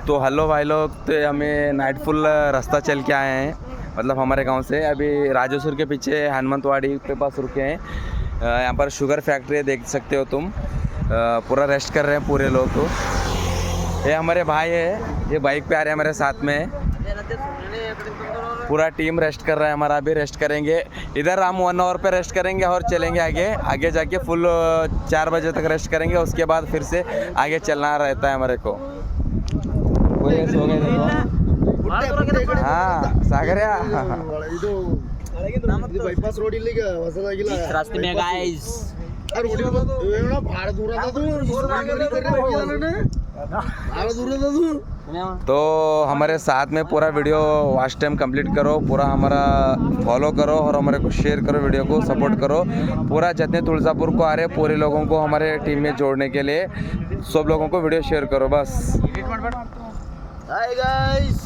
तो हेलो भाई लोग, तो हमें नाइट फुल रास्ता चल के आए हैं, मतलब हमारे गांव से। अभी राजेश्वर के पीछे हनुमंतवाड़ी के पास रुके हैं। यहाँ पर शुगर फैक्ट्री है, देख सकते हो तुम। पूरा रेस्ट कर रहे हैं पूरे लोग। तो ये हमारे भाई है, ये बाइक पे आ रहे हैं हमारे साथ में। पूरा टीम रेस्ट कर रहा है हमारा, अभी रेस्ट करेंगे। इधर हम 1 आवर पे रेस्ट करेंगे और चलेंगे आगे जाके फुल 4 बजे तक रेस्ट करेंगे। उसके बाद फिर से आगे चलना रहता है हमारे को। पूरे सो गए देखो। हाँ सागरिया ಬೈಪಾಸ್ ರೋಡ್ ಇಲ್ಲಿಗೆ ಹೊಸದಾಗಿಲ್ಲ रास्ते में गाइस ಭಾಳ ದೂರ ಅದು तो हमारे साथ में पूरा वीडियो वॉच टाइम कंप्लीट करो, पूरा हमारा फॉलो करो और हमारे को शेयर करो, वीडियो को सपोर्ट करो। पूरा जितने तुलजापुर को आ रहे पूरे लोगों को हमारे टीम में जोड़ने के लिए सब लोगों को वीडियो शेयर करो बस। Hi guys.